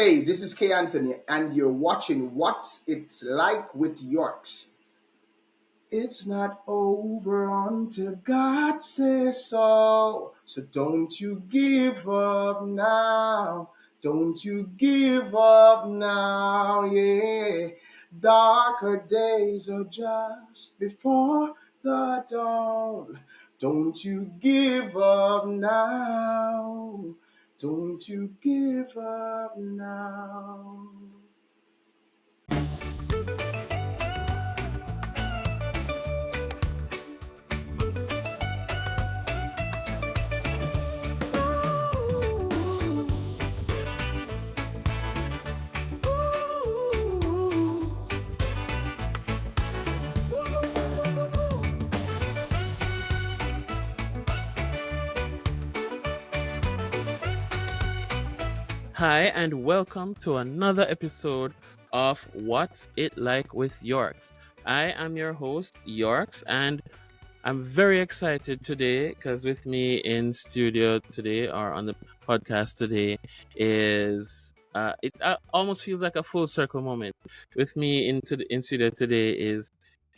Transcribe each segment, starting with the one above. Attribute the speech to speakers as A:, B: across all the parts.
A: Hey, this is K. Anthony, and you're watching What's It's Like with Yorks. It's not over until God says so. So don't you give up now. Don't you give up now, yeah. Darker days are just before the dawn. Don't you give up now. Don't you give up now.
B: Hi, and welcome to another episode of What's It Like with Yorks. I am your host, Yorks, and I'm very excited today because with me in studio today or on the podcast today is it almost feels like a full circle moment. With me in studio today is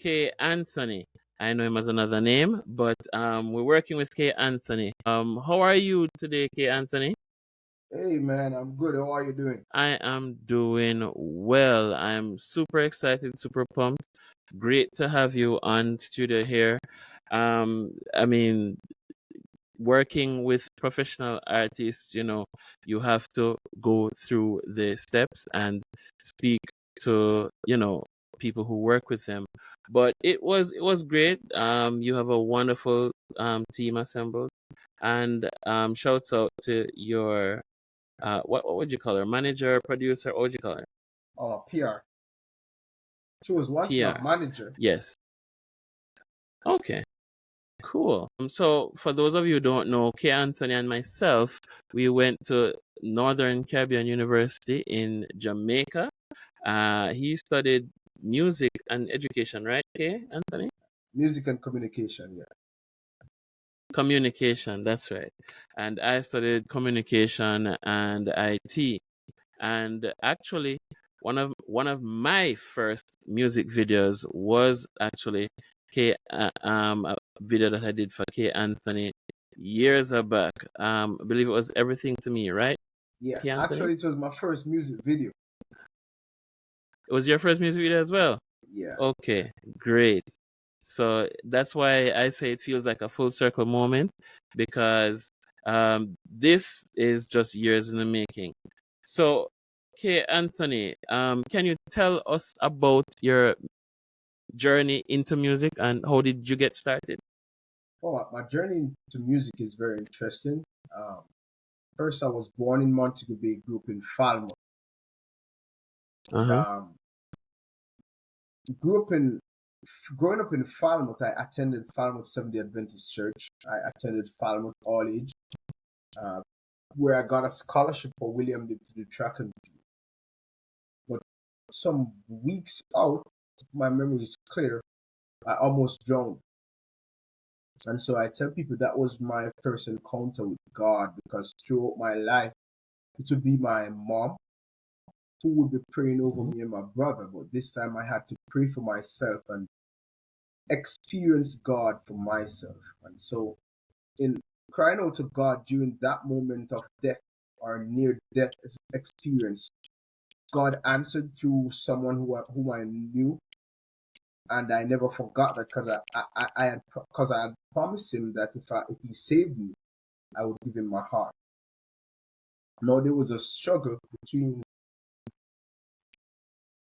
B: K. Anthony. I know him as another name, but we're working with K. Anthony. How are you today, K. Anthony?
A: Hey man, I'm good. How are you doing?
B: I am doing well. I'm super excited, super pumped. Great to have you on studio here. I mean, working with professional artists, you have to go through the steps and speak to, people who work with them. But it was great. You have a wonderful team assembled, and shouts out to your what would you call her? Manager, producer, what would you call her?
A: PR. She was once my
B: PR.
A: manager.
B: Yes. Okay. Cool. So for those of you who don't know, K. Anthony and myself, we went to Northern Caribbean University in Jamaica. He studied music and education, right, K. Anthony?
A: Music and communication, yeah.
B: Communication, that's right. And I studied communication and IT. And actually, one of my first music videos was actually a video that I did for K Anthony years back. I believe it was Everything to Me, right?
A: Yeah.
B: K Anthony?
A: Actually, it was my first music video.
B: It was your first music video as well.
A: Yeah.
B: Okay, great. So that's why I say it feels like a full circle moment because this is just years in the making. So, okay, Anthony, can you tell us about your journey into music and how did you get started?
A: Oh, my journey into music is very interesting. Um, First, I was born in Montego Bay, grew up in Falmouth.
B: Uh huh.
A: Um, grew up in Growing up in Falmouth, I attended Falmouth Seventh Day Adventist Church. I attended Falmouth All Age, uh, where I got a scholarship for William to do track and field. But some weeks out, if my memory is clear, I almost drowned. And so I tell people that was my first encounter with God because throughout my life, it would be my mom who would be praying over me and my brother. But this time I had to pray for myself and experience God for myself. And so, in crying out to God during that moment of death or near death experience, God answered through someone whom I knew, and I never forgot that because I had promised him that if he saved me, I would give him my heart. Now there was a struggle between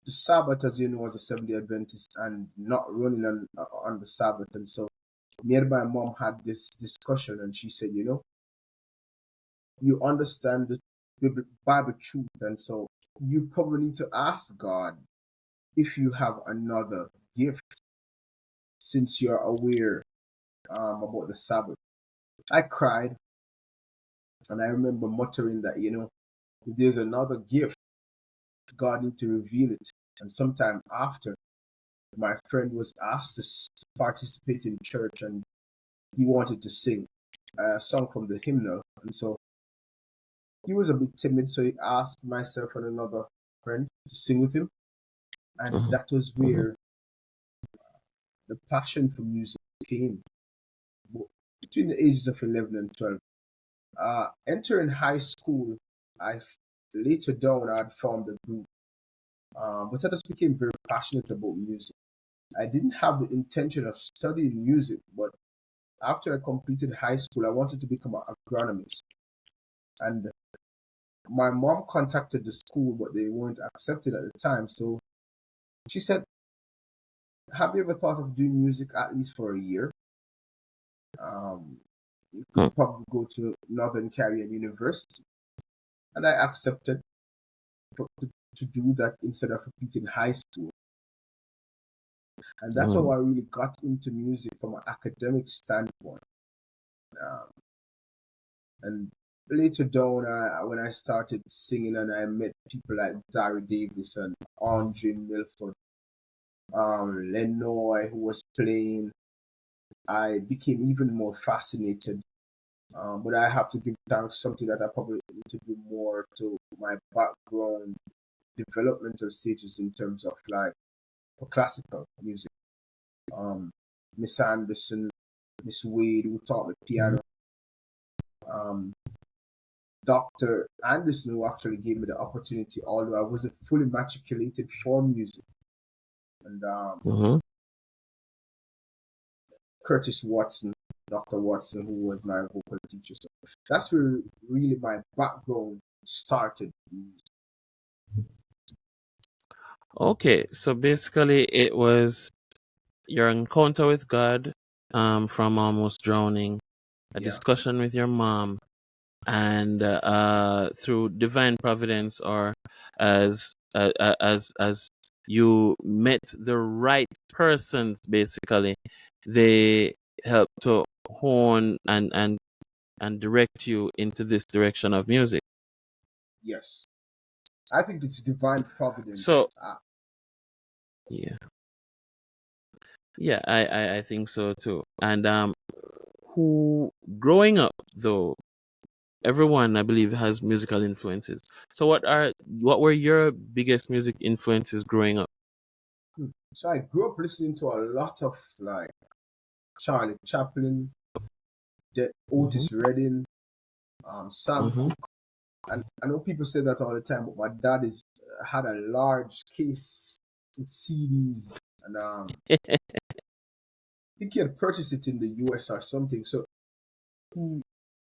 A: the Sabbath, as you know, as a Seventh Day Adventist, and not running on the Sabbath, and so me and my mom had this discussion, and she said, you understand the Bible truth, and so you probably need to ask God if you have another gift since you're aware about the Sabbath. I cried, and I remember muttering that, if there's another gift, God need to reveal it. And sometime after, my friend was asked to participate in church, and he wanted to sing a song from the hymnal. And so He was a bit timid, so he asked myself and another friend to sing with him, and
B: Mhm.
A: that was
B: Mhm.
A: where the passion for music came. Between the ages of 11 and 12. Entering high school, I later down I had formed a group, but I just became very passionate about music. I didn't have the intention of studying music, but after I completed high school, I wanted to become an agronomist. And my mom contacted the school, but they weren't accepted at the time. So she said, "Have you ever thought of doing music at least for a year? You could
B: Huh.
A: probably go to Northern Caribbean University." And I accepted to do that instead of repeating high school. And that's how
B: Mhm.
A: I really got into music from an academic standpoint. Um, and later down, when I started singing and I met people like Barry Davis and Andre Milford, Lenoy, who was playing, I became even more fascinated. But I have to give thanks something that I probably need to do more to my background developmental stages in terms of like for classical music. Um, Miss Anderson, Miss Wade, who taught me
B: Mhm.
A: piano. Um, Dr. Anderson, who actually gave me the opportunity, although I wasn't fully matriculated for music. And
B: Mhm.
A: Curtis Watson, Dr. Watson, who was my vocal teacher. So that's where really my background started.
B: Okay, so basically, it was your encounter with God, from almost drowning, a
A: Yeah,
B: discussion with your mom, and through divine providence, or as you met the right persons, basically, they help to hone and direct you into this direction of music.
A: yes. I think it's divine providence.
B: So yeah, yeah, I think so too. And who growing up though, everyone I believe has musical influences. So what were your biggest music influences growing up?
A: So I grew up listening to a lot of like Charlie Chaplin,
B: Mhm.
A: Otis Redding, Sam
B: Mhm.
A: Cooke. And I know people say that all the time, but my dad is had a large case with CDs, and I think he had purchased it in the US or something. So he,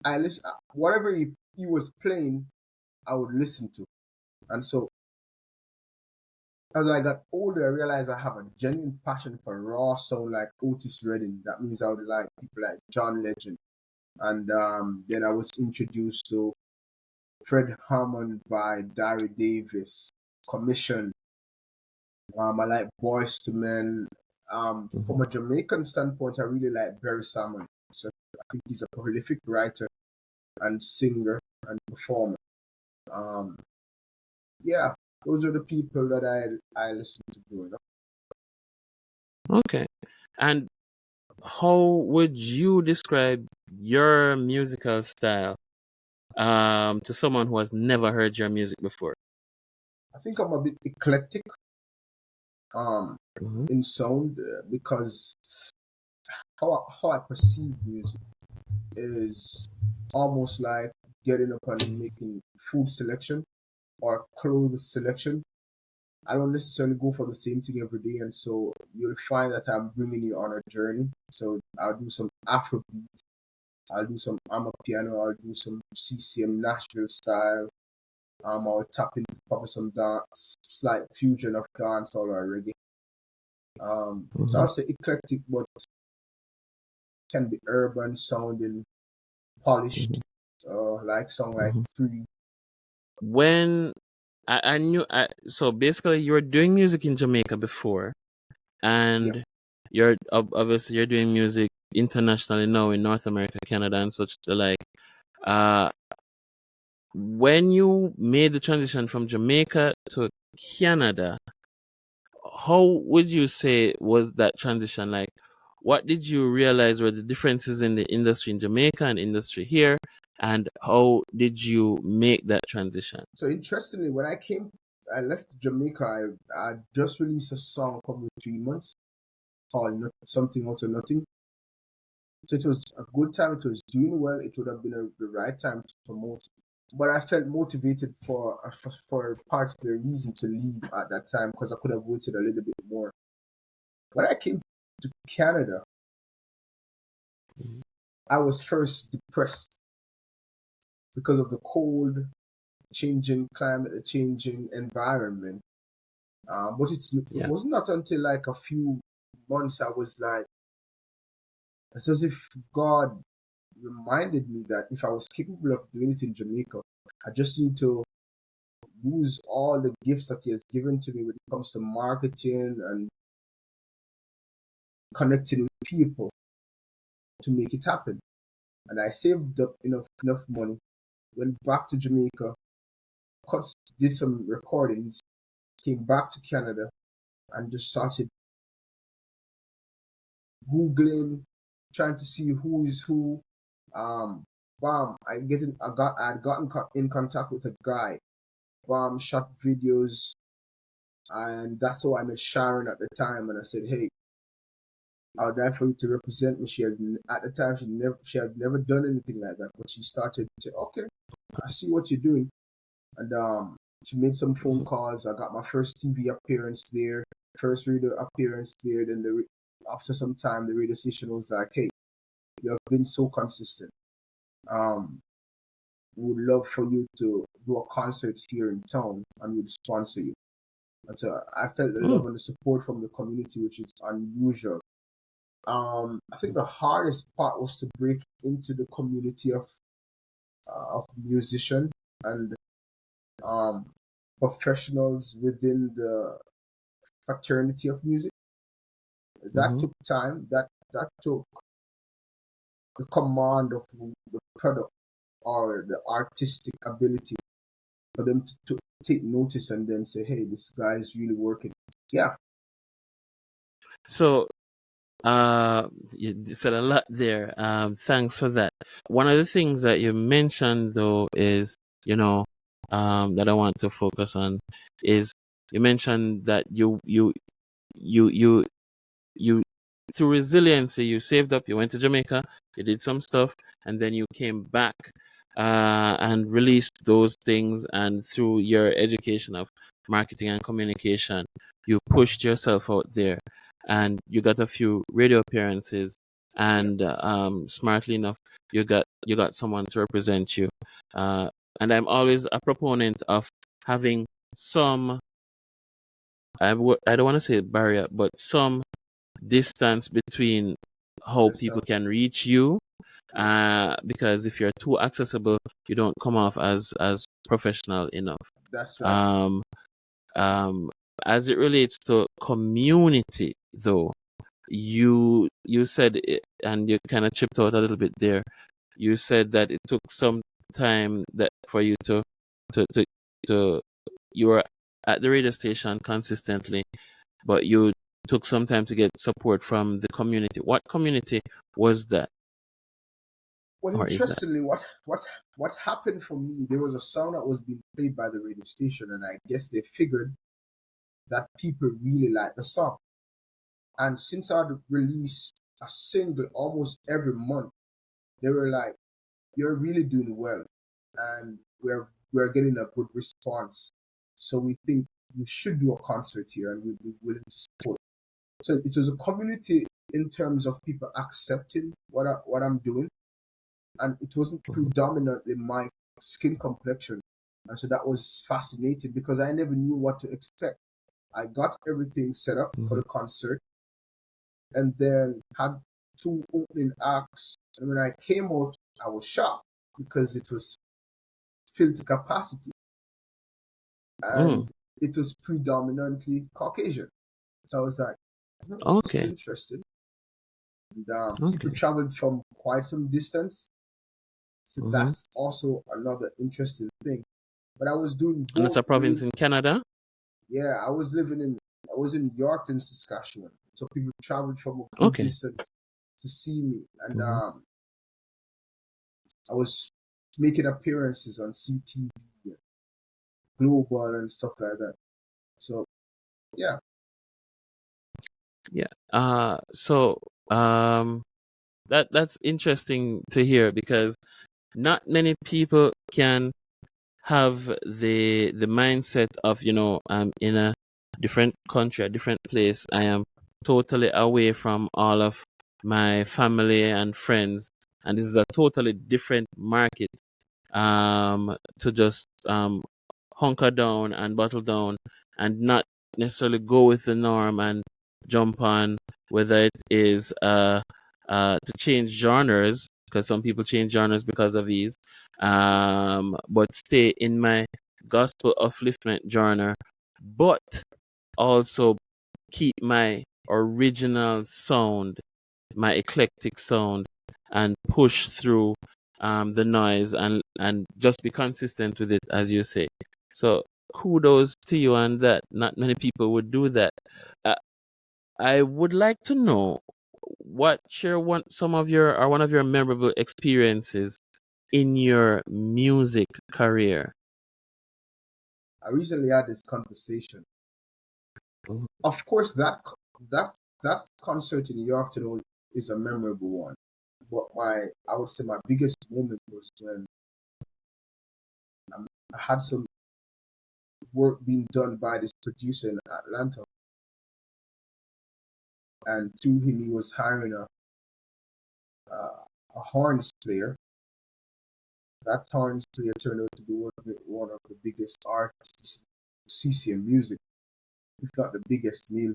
A: I listen whatever he was playing, I would listen to. And so as I got older, I realized I have a genuine passion for raw sound like Otis Redding. That means I would like people like John Legend. And then I was introduced to Fred Hammond by Barry Davis, Commission. I like Boys to Men. From
B: Mhm.
A: a Jamaican standpoint, I really like Barry Salmon. So I think he's a prolific writer and singer and performer. Um, yeah, those are the people that I listen to growing up.
B: Okay. And how would you describe your musical style to someone who has never heard your music before?
A: I think I'm a bit eclectic um,
B: Mhm.
A: in sound because how I perceive music is almost like getting up and making food selection or clothes selection. I don't necessarily go for the same thing every day, and so you'll find that I'm bringing you on a journey. So I'll do some Afrobeat, I'll do some piano, I'll do some CCM Nashville style. I'll tap into probably some dance, slight fusion of dancehall or reggae. So
B: Mhm.
A: I'll say eclectic, but can be urban sounding, polished,
B: Mhm.
A: like song like
B: Mhm.
A: Free.
B: When I knew, so basically you were doing music in Jamaica before,
A: Yeah,
B: and obviously you're doing music internationally now in North America, Canada, and such the like. Uh, when you made the transition from Jamaica to Canada, how would you say was that transition like? What did you realize were the differences in the industry in Jamaica and industry here? and how did you make that transition?
A: So interestingly, when I left Jamaica. I just released a song probably 3 months called Something Out of Nothing. So it was a good time. It was doing well. It would have been the right time to promote it. But I felt motivated for a particular reason to leave at that time because I could have waited a little bit more. When I came to Canada,
B: Mhm.
A: I was first depressed because of the cold, changing climate, the changing environment. But it
B: Yeah.
A: was not until like a few months I was like, it's as if God reminded me that if I was capable of doing it in Jamaica, I just need to use all the gifts that He has given to me when it comes to marketing and connecting with people to make it happen. And I saved up enough money, went back to Jamaica, did some recordings, came back to Canada, and just started Googling, trying to see who is who. Um, Bam! I had gotten in contact with a guy. Bam! Shot videos, and that's how I met Sharon at the time. And I said, "Hey, I would like for you to represent me." At the time she had never done anything like that, but she started to okay, I see what you're doing, and she made some phone
B: Mhm.
A: calls. I got my first TV appearance there, first radio appearance there. Then after some time, the radio station was like, "Hey, you have been so consistent. Um, we would love for you to do a concert here in town, and we'd sponsor you." And so I felt the
B: Mm.
A: love and the support from the community, which is unusual. I think the hardest part was to break into the community of musicians and um, professionals within the fraternity of music. That
B: Mhm.
A: took time. That took the command of the product or the artistic ability for them to take notice and then say, "Hey, this guy is really working." Yeah,
B: So, you said a lot there. Thanks for that. One of the things that you mentioned, though, is, you know, that I want to focus on is you mentioned that you you through resiliency you saved up, you went to Jamaica, you did some stuff, and then you came back and released those things, and through your education of marketing and communication you pushed yourself out there and you got a few radio appearances,
A: yeah.
B: and smartly enough you got someone to represent you, uh, and I'm always a proponent of having some, I don't want to say barrier, but some distance between how people
A: Yourself.
B: can reach you,
A: Yeah,
B: because if you're too accessible you don't come off as professional enough.
A: that's right.
B: um um as it relates to community though, you said it, and you kind of chipped out a little bit there. You said that it took some time that for you to to, to you were at the radio station consistently, but you took some time to get support from the community. What community was that,
A: Well,
B: or is that?
A: interestingly, what happened for me? There was a song that was being played by the radio station, and I guess they figured that people really liked the song. And since I'd released a single almost every month, they were like, "You're really doing well, and we're getting a good response. So we think you should do a concert here, and we'd be willing to support." So it was a community in terms of people accepting what I'm doing, and it wasn't
B: Mhm.
A: predominantly my skin complexion. And so that was fascinating because I never knew what to expect. I got everything set up for
B: Mhm.
A: the concert and then had two opening acts. And when I came out, I was shocked because it was filled to capacity
B: Mm.
A: and it was predominantly Caucasian. So I was like, this is
B: Okay.
A: interesting. And people
B: Okay.
A: traveled from quite some distance. So
B: Hmm.
A: that's also another interesting thing. But I was doing
B: And it's
A: both
B: a province in Canada.
A: yeah, I was in Yorkton, Saskatchewan. So people traveled from a good
B: Okay.
A: distance to see me. And
B: Hmm.
A: I was making appearances on CTV, Global, and stuff like that. So yeah,
B: Yeah. So that's interesting to hear because not many people can have the mindset of, I'm in a different country, a different place. I am totally away from all of my family and friends, and this is a totally different market. To just hunker down and buckle down and not necessarily go with the norm and jump on, whether it is to change genres, because some people change genres because of ease, but stay in my gospel upliftment genre, but also keep my original sound, my eclectic sound, and push through the noise and just be consistent with it, as you say. So kudos to you on that. Not many people would do that. Uh, I would like to know what share one of your memorable experiences in your music career.
A: I recently had this conversation.
B: Mhm.
A: Of course, that that concert in York is a memorable one. But I would say my biggest moment was when I had some work being done by this producer in Atlanta, and through him he was hiring a horns player. That horns player turned out to be one of the biggest artists in CCM music, if not the biggest male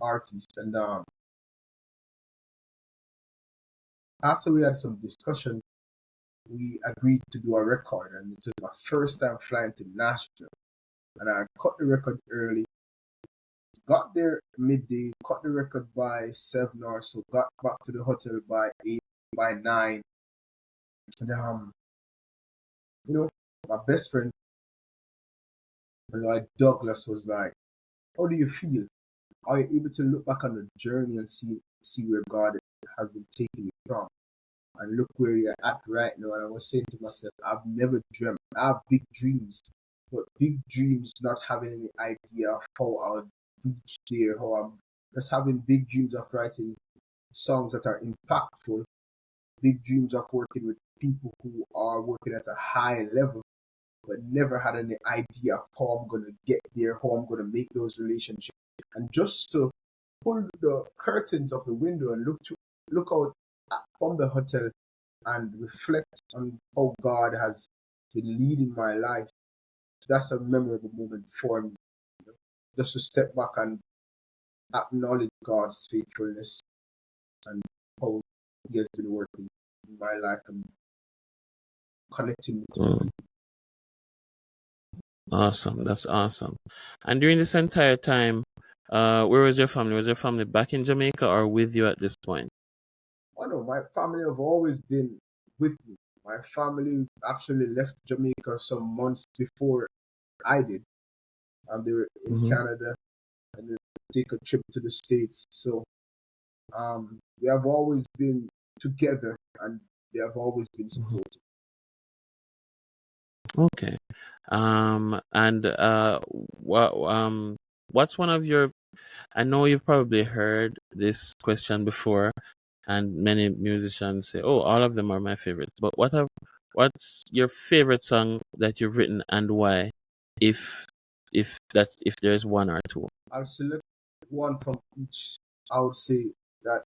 A: artist. And after we had some discussion, we agreed to do a record, and it was my first time flying to Nashville. And I cut the record early, got there midday, cut the record by 7 or so, got back to the hotel by 8, by 9. And you know, my best friend, like Douglas, was like, "How do you feel? Are you able to look back on the journey and see where God has been taking you from? And look where you're at right now." And I was saying to myself, I've never dreamt. I have big dreams, but big dreams not having any idea of how I'll reach there, how I'm just having big dreams of writing songs that are impactful, big dreams of working with people who are working at a high level, but never had any idea of how I'm going to get there, how I'm going to make those relationships. And just to pull the curtains of the window and look out from the hotel and reflect on how God has been leading my life, that's a memorable moment for me. Just to step back and acknowledge God's faithfulness and how He has been working in my life and connecting me to the
B: Mm,
A: people.
B: awesome. That's awesome. And during this entire time, where was your family? Was your family back in Jamaica or with you at this point?
A: Oh no, my family have always been with me. My family actually left Jamaica some months before I did. They were in
B: Hmm.
A: Canada and they take a trip to the States. So we have always been together and they have always been
B: Hmm.
A: supportive.
B: Okay. And what's one of your? I know you've probably heard this question before, and many musicians say, "Oh, all of them are my favorites." But what's your favorite song that you've written and why? If if there's one or two.
A: I'll select one from each. I would say that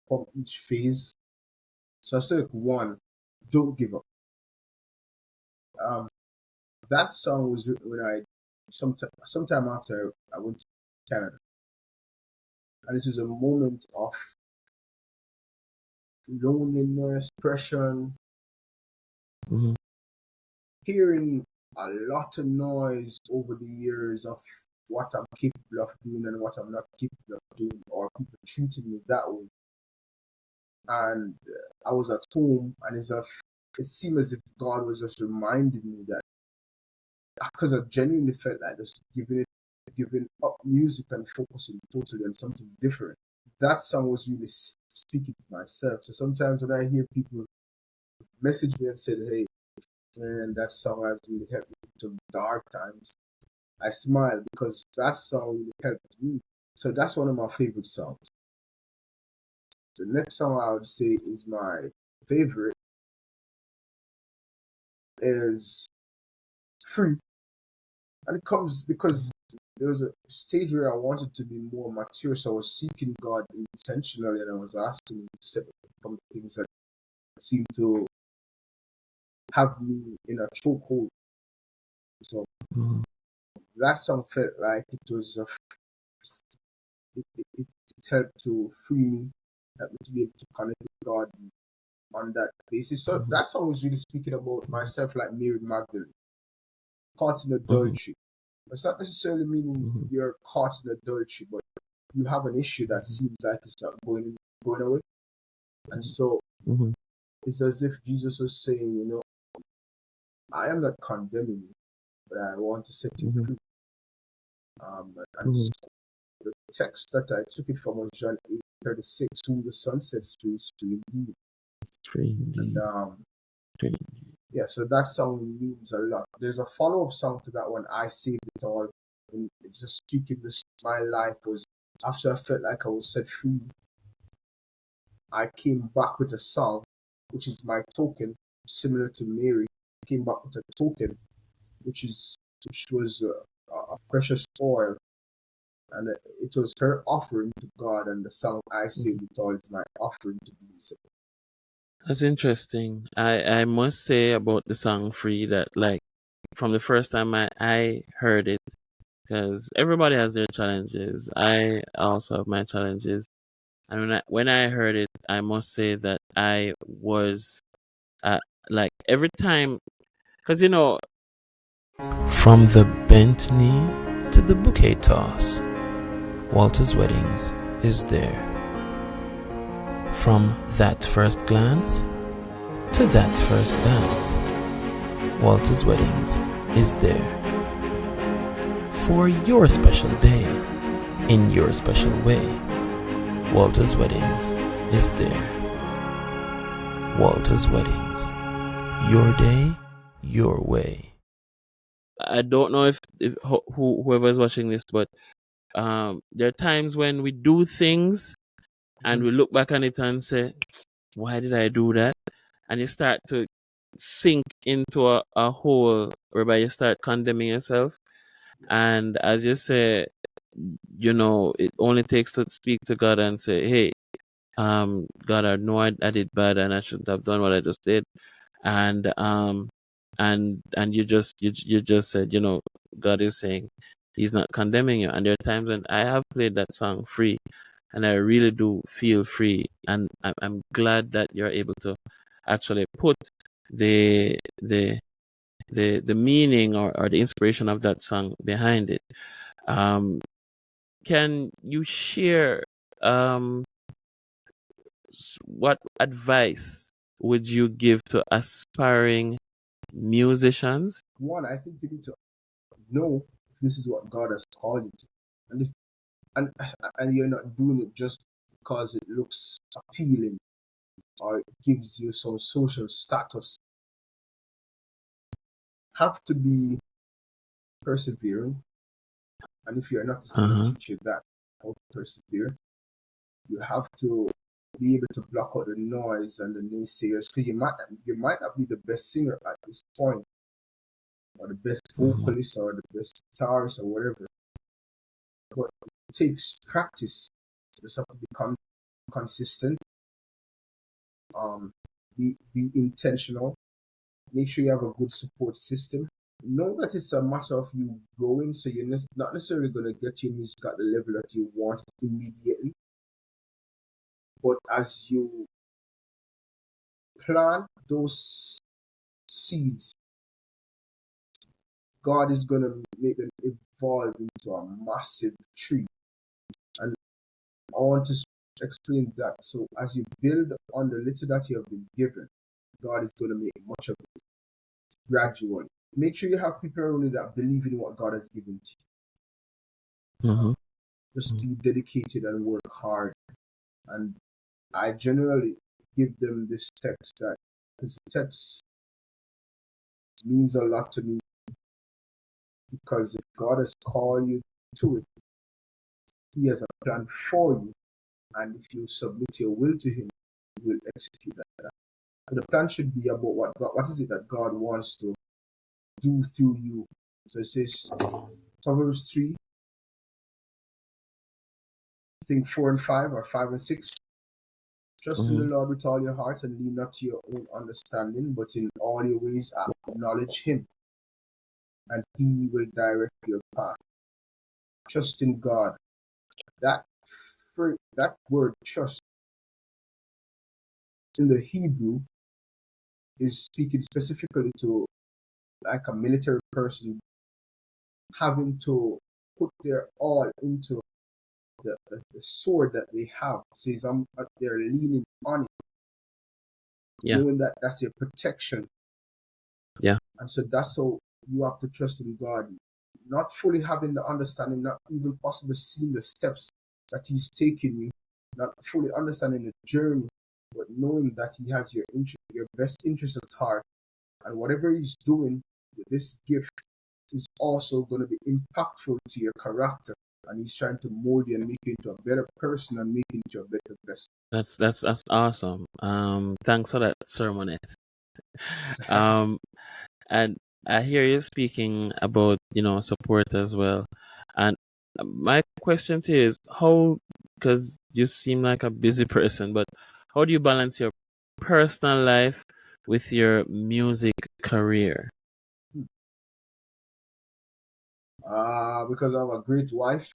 A: from each phase. So I select one. Don't give up. Um, that song was written when I sometime after I went to Canada, and it was a moment of loneliness, depression,
B: Hmm.
A: hearing a lot of noise over the years of what I'm capable of doing and what I'm not capable of doing, or people treating me that way. And I was at home, and it seemed as if God was just reminding me that because I genuinely felt like just giving up music and focusing totally on something different. That song was really speaking to myself. So sometimes when I hear people messaged me and said, "Hey, man, that song has really helped me through dark times." I smiled because that song really helped me. So that's one of my favorite songs. The next song I would say is my favorite is Free. And it comes because there was a stage where I wanted to be more mature, so I was seeking God intentionally and I was asking Him to set me from things that seemed to have me in a chokehold. So
B: Mhm.
A: that song felt like it was it helped to free me, helped me to be able to connect with God on that basis. So
B: Mhm.
A: that song was really speaking about myself, like Mary Magdalene, caught in
B: Mhm.
A: adultery. It's not necessarily meaning
B: Mhm.
A: you're caught in adultery, but you have an issue that
B: Mhm.
A: seems like it's not going away. And so
B: Mhm.
A: it's as if Jesus was saying, I am not condemning you, but I want to set you
B: Mhm.
A: free. And
B: Mhm.
A: so the text that I took it from was John 8:36, whom the Son sets free is free indeed.
B: Free
A: And
B: indeed. Free.
A: yeah, so that song means a lot. There's a follow-up song to that one, I Saved It All. And it's just speaking this, my life was after I felt like I was set free, I came back with a song, which is my token, similar to Mary. I came back with a token, which was a precious oil, and it was her offering to God. And the song "I
B: Mhm.
A: Saved It All" is my offering to be. So,
B: That's interesting. I must say about the song "Free" that like from the first time I heard it, because everybody has their challenges. I also have my challenges, and when I heard it, I must say that I was uh, like every time, because from the bent knee to the bouquet toss, Walter's Weddings is there. From that first glance to that first dance, Walter's Weddings is there. For your special day, in your special way, Walter's Weddings is there. Walter's Weddings, your day, your way. I don't know if whoever's watching this, but there are times when we do things and we look back on it and say, why did I do that? And you start to sink into a hole whereby you start condemning yourself. And as you say, it only takes to speak to God and say, hey, God, I know I did bad and I shouldn't have done what I just did. And you just said, God is saying He's not condemning you. And there are times when I have played that song free, and I really do feel free. And I'm glad that you're able to actually put the the the meaning or the inspiration of that song behind it. Um, can you share um what advice would you give to aspiring musicians?
A: one, I think you need to know if this is what God has called you to, and if and and you're not doing it just because it looks appealing or it gives you some social status. Have to be persevering, and if you're an artist, I'm going to
B: Uh-huh.
A: teach you that how to persevere. You have to be able to block out the noise and the naysayers because you might not be the best singer at this point, or the best
B: Mhm.
A: vocalist, or the best guitarist, or whatever. But it takes practice. You just have to become consistent. Um, be intentional. Make sure you have a good support system. Know that it's a matter of you growing, so you're not necessarily going to get your music at the level that you want immediately. But as you plant those seeds, God is going to make them evolve into a massive tree. And I want to explain that. So, as you build on the little that you have been given, God is going to make much of it gradually. Make sure you have people around you that believe in what God has given to you.
B: Mhm.
A: Just
B: Mhm.
A: be dedicated and work hard. And I generally give them this text that Because the text means a lot to me, because if God has called you to it, He has a plan for you. And if you submit your will to Him, He will execute that. And the plan should be about what is it that God wants to do through you. So it says, Proverbs 3, I think 4 and 5, or 5 and 6. Trust in the Lord with all your heart and lean not to your own understanding, but in all your ways acknowledge Him, and He will direct your path. Trust in God. That word trust in the Hebrew is speaking specifically to like a military person having to put their all into the sword that they have. It says they're leaning on it, knowing that that's your protection.
B: Yeah.
A: And so that's how you have to trust in God, not fully having the understanding, not even possibly seeing the steps that He's taking you, not fully understanding the journey, but knowing that He has your best interest at heart, and whatever He's doing with this gift is also going to be impactful to your character, and He's trying to mold you and make you into a better person and make you into a better person.
B: That's awesome. Thanks for that sermonette. And I hear you speaking about, support as well. And my question to you is how, because you seem like a busy person, but how do you balance your personal life with your music career?
A: Because I have a great wife.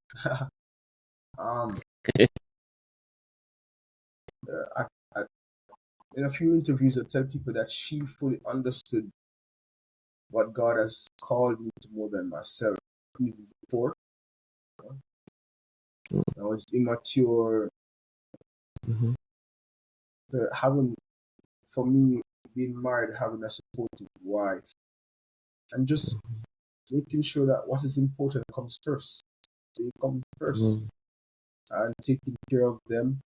A: In a few interviews, I tell people that she fully understood what God has called me to more than myself, even before. I was immature. For me, being married, having a supportive wife, and just making sure that what is important comes first. They come first, and taking care of them.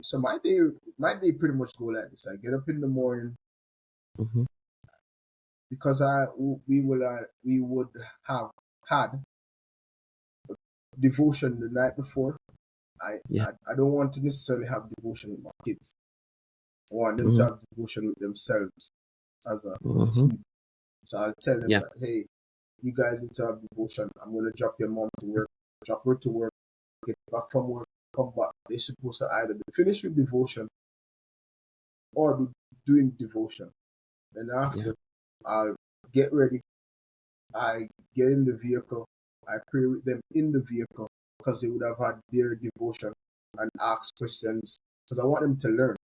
A: So my day pretty much go like this. I get up in the morning, because we would have had devotion the night before. I don't want to necessarily have devotion with my kids. I want them to have devotion with themselves as a team. So I'll tell them that, hey, you guys need to have devotion. I'm going to drop your mom to work, drop her to work, get back from work, come back. They're supposed to either be finished with devotion or be doing devotion. Then after, I'll get ready. I get in the vehicle. I pray with them in the vehicle, because they would have had their devotion and ask questions, because I want them to learn.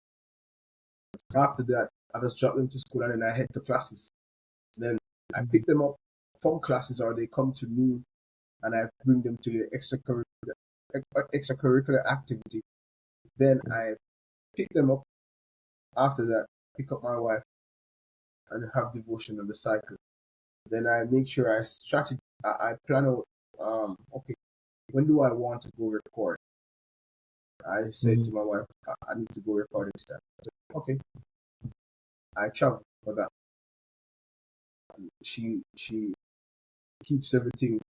A: After that, I just drop them to school and then I head to classes. Then I pick them up from classes, or they come to me and I bring them to the extracurricular activity. Then I pick them up. After that, pick up my wife and have devotion on the cycle. Then I make sure I plan out, okay, when do I want to go record? I said to my wife, I need to go record this time. Okay. I travel for that. She keeps everything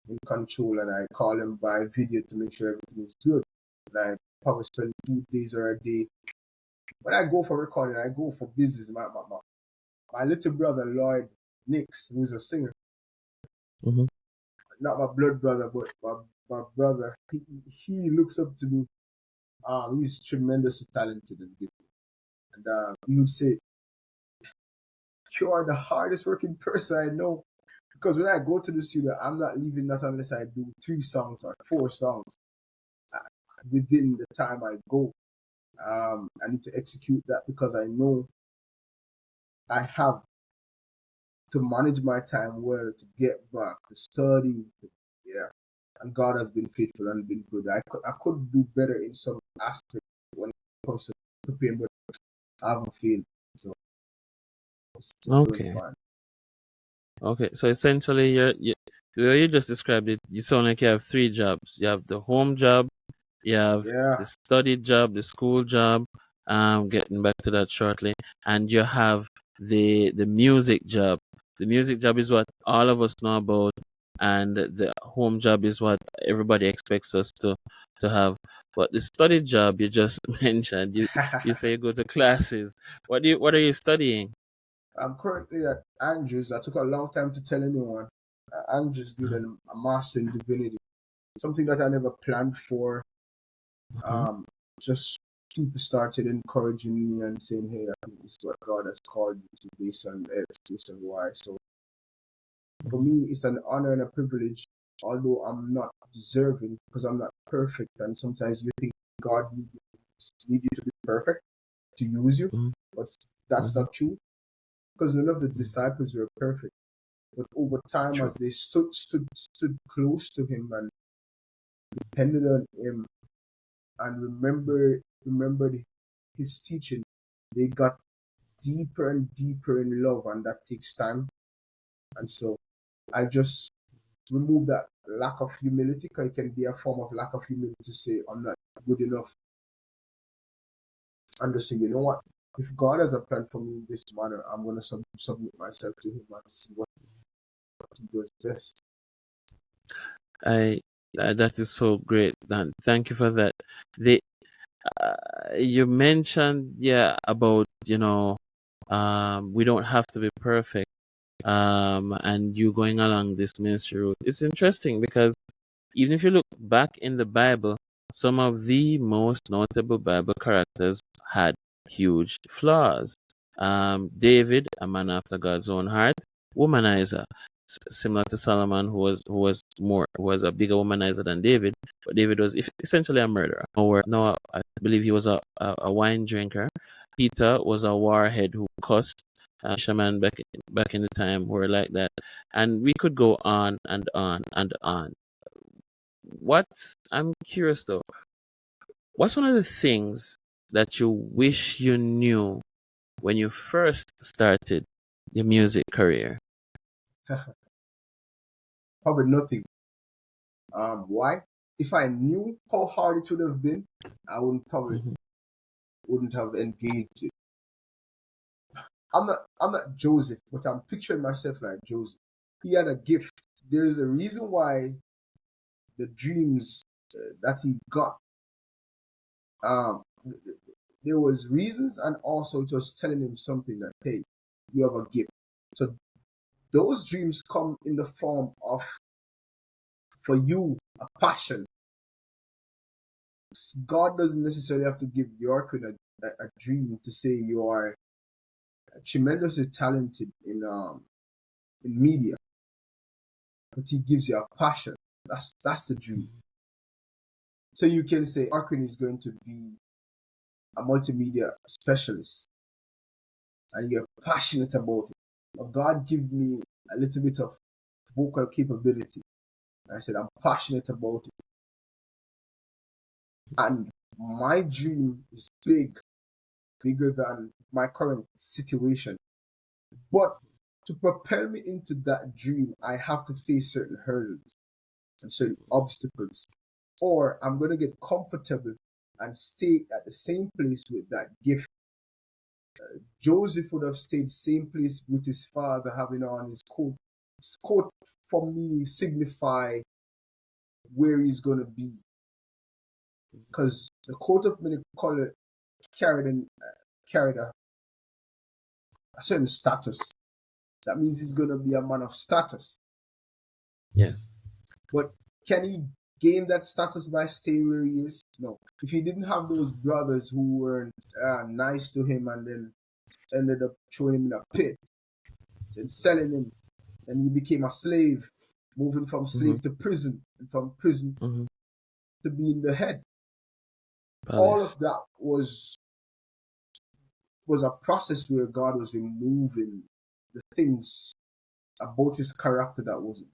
A: in control, and I call him by video to make sure everything is good. And I probably spend 2 days or a day. When I go for recording, I go for business. My little brother Lloyd Nix, who's a singer, not my blood brother, but my brother, he looks up to me. He's tremendously talented and gifted. And he would say, you are the hardest working person I know. Because when I go to the studio, I'm not leaving not unless I do 3 songs or 4 songs within the time I go. I need to execute that, because I know I have to manage my time well, to get back, to study. And God has been faithful and been good. I could do better in some aspect when it comes to preparing, but I haven't failed. So it's doing fine.
B: Okay, so essentially, you just described it. You sound like you have 3 jobs. You have the home job, you have the study job, the school job, Getting back to that shortly. And you have the music job. The music job is what all of us know about, and the home job is what everybody expects us to have. But the study job you just mentioned, you say you go to classes. What are you studying?
A: I'm currently at Andrews. I took a long time to tell anyone. Andrews doing a master in divinity, something that I never planned for.
B: Mm-hmm.
A: Um, just people started encouraging me and saying, "Hey, I think this is what God has called you to, based on X, based on Y." So for me, it's an honor and a privilege, although I'm not deserving because I'm not perfect. And sometimes you think God need you to be perfect to use you,
B: Mm-hmm.
A: but that's
B: Mm-hmm.
A: not true because none of the disciples were perfect. But over time,
B: True.
A: as they stood close to Him and depended on Him and remembered His teaching, they got deeper and deeper in love, and that takes time. And so I just remove that lack of humility, because it can be a form of lack of humility to say I'm not good enough, and just say, you know what, if God has a plan for me in this manner, I'm going to submit myself to Him and see what He does best.
B: I that is so great, Dan. Thank you for that. The You mentioned, yeah, about we don't have to be perfect, and you going along this ministry route. It's interesting because even if you look back in the Bible, some of the most notable Bible characters had huge flaws. David, a man after God's own heart, womanizer, similar to Solomon, who was a bigger womanizer than David, but David was essentially a murderer. Noah, I believe he was a wine drinker. Peter was a warhead who cussed. Fishermen back in the time were like that, and we could go on and on and on. I'm curious though, what's one of the things that you wish you knew when you first started your music career?
A: Probably nothing. Why? If I knew how hard it would have been, I
B: Mhm.
A: wouldn't have engaged it. I'm not Joseph, but I'm picturing myself like Joseph. He had a gift. There's a reason why the dreams that he got. Um, there was reasons, and also it was telling him something that, hey, you have a gift. So those dreams come in the form of, for you, a passion. God doesn't necessarily have to give your kid a dream to say you are tremendously talented in media, but He gives you a passion. That's the dream. So you can say Arkin is going to be a multimedia specialist, and you're passionate about it. But God give me a little bit of vocal capability. And I said I'm passionate about it, and my dream is bigger than my current situation. But to propel me into that dream, I have to face certain hurdles and certain obstacles, or I'm going to get comfortable and stay at the same place with that gift. Joseph would have stayed the same place with his father, having on his coat. His coat for me signify where he's going to be, because the coat of many color carried a certain status. That means he's going to be a man of status.
B: Yes.
A: But can he gain that status by staying where he is? No. If he didn't have those brothers who weren't nice to him and then ended up throwing him in a pit and selling him, and he became a slave, moving from
B: Mm-hmm.
A: slave to prison, and from prison
B: Mm-hmm.
A: to being the head. All
B: Palace.
A: of that was a process where God was removing the things about his character that wasn't.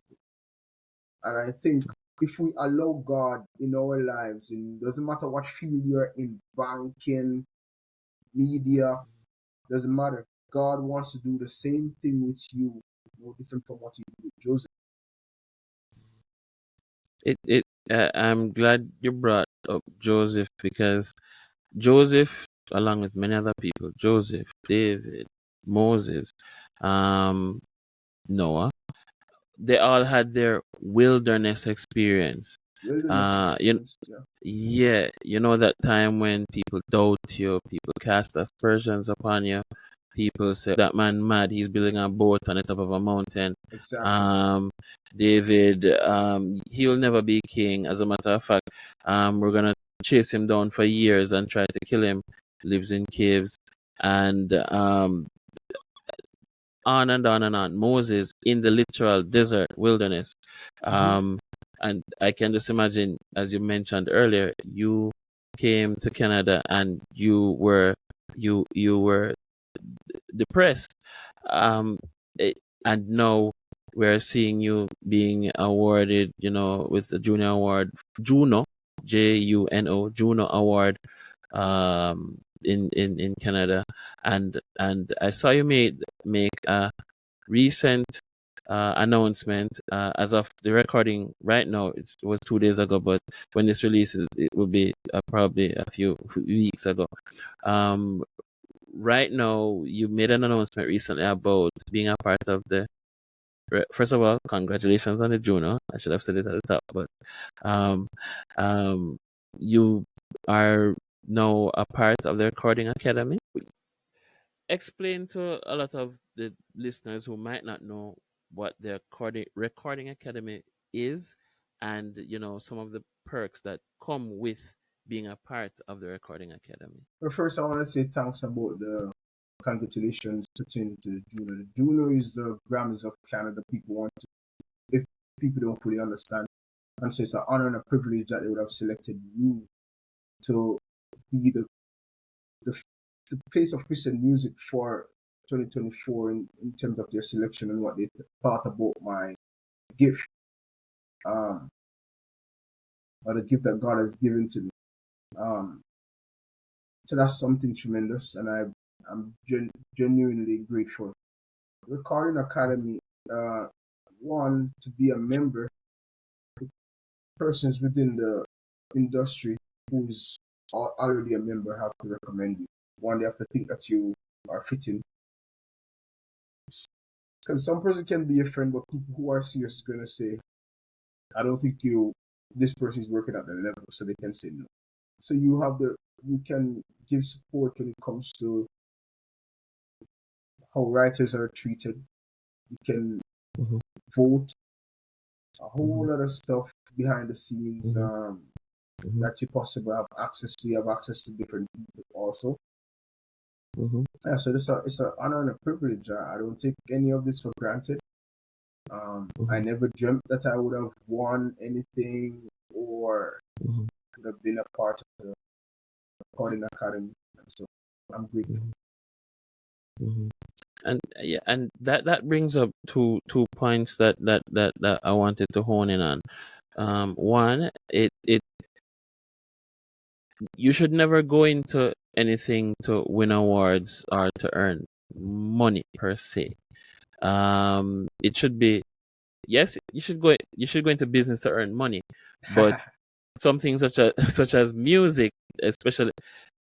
A: And I think if we allow God in our lives, and doesn't matter what field you're in, banking, media, doesn't matter. God wants to do the same thing with you, no different from what He did with Joseph.
B: I'm glad you brought up Joseph because Joseph along with many other people, Joseph, David, Moses, um, Noah. They all had their wilderness experience.
A: Wilderness
B: You
A: experience. Yeah.
B: Yeah, you know that time when people doubt you, people cast aspersions upon you, people say that man mad, he's building a boat on the top of a mountain.
A: Exactly.
B: Um, David, he'll never be king. As a matter of fact, we're gonna chase him down for years and try to kill him. Lives in caves, and on and on and on. Moses in the literal desert wilderness.
A: Hmm.
B: Um, and I can just imagine, as you mentioned earlier, you came to Canada and you were depressed. Um, it, and now we're seeing you being awarded, with the Junior Award, Juno, Juno, Juno Award, in Canada, and I saw you make a recent announcement. As of the recording right now, it was 2 days ago, but when this releases, it will be probably a few weeks ago. Um, right now, you made an announcement recently about being a part of the. First of all, congratulations on the Juno. I should have said it at the top, but um, um, you are now a part of the Recording Academy. Explain to a lot of the listeners who might not know what the recording academy is, and some of the perks that come with being a part of the recording academy.
A: But first, I want to say thanks about the congratulations pertaining to the Juno. The Juno is the Grammys of Canada. People want to, if people don't fully understand, and so it's an honor and a privilege that they would have selected me to be the, the face of Christian music for 2024 in terms of their selection and what they thought about my gift, um, or the gift that God has given to me. Um, so that's something tremendous, and I'm genuinely grateful. Recording Academy, uh, one, to be a member, persons within the industry who's already a member have to recommend you. One, they have to think that you are fitting. Because some person can be a friend, but people who are serious is going to say, I don't think this person is working at the level, so they can say no. So you can give support when it comes to how writers are treated. You can
B: Mm-hmm.
A: vote, a whole
B: Mm-hmm.
A: lot of stuff behind the scenes,
B: Mm-hmm. Mm-hmm.
A: that you possibly have access to. You have access to different people also.
B: Mm-hmm.
A: Yeah, so it's an honor and a privilege. I don't take any of this for granted. I
B: Mm-hmm.
A: never dreamt that I would have won anything or
B: Mm-hmm.
A: could have been a part of the Recording Academy. And so I'm grateful.
B: Mm-hmm. And yeah, and that brings up two points that I wanted to hone in on. One, it you should never go into anything to win awards or to earn money per se. It should be, yes, you should go into business to earn money, but something such as music, especially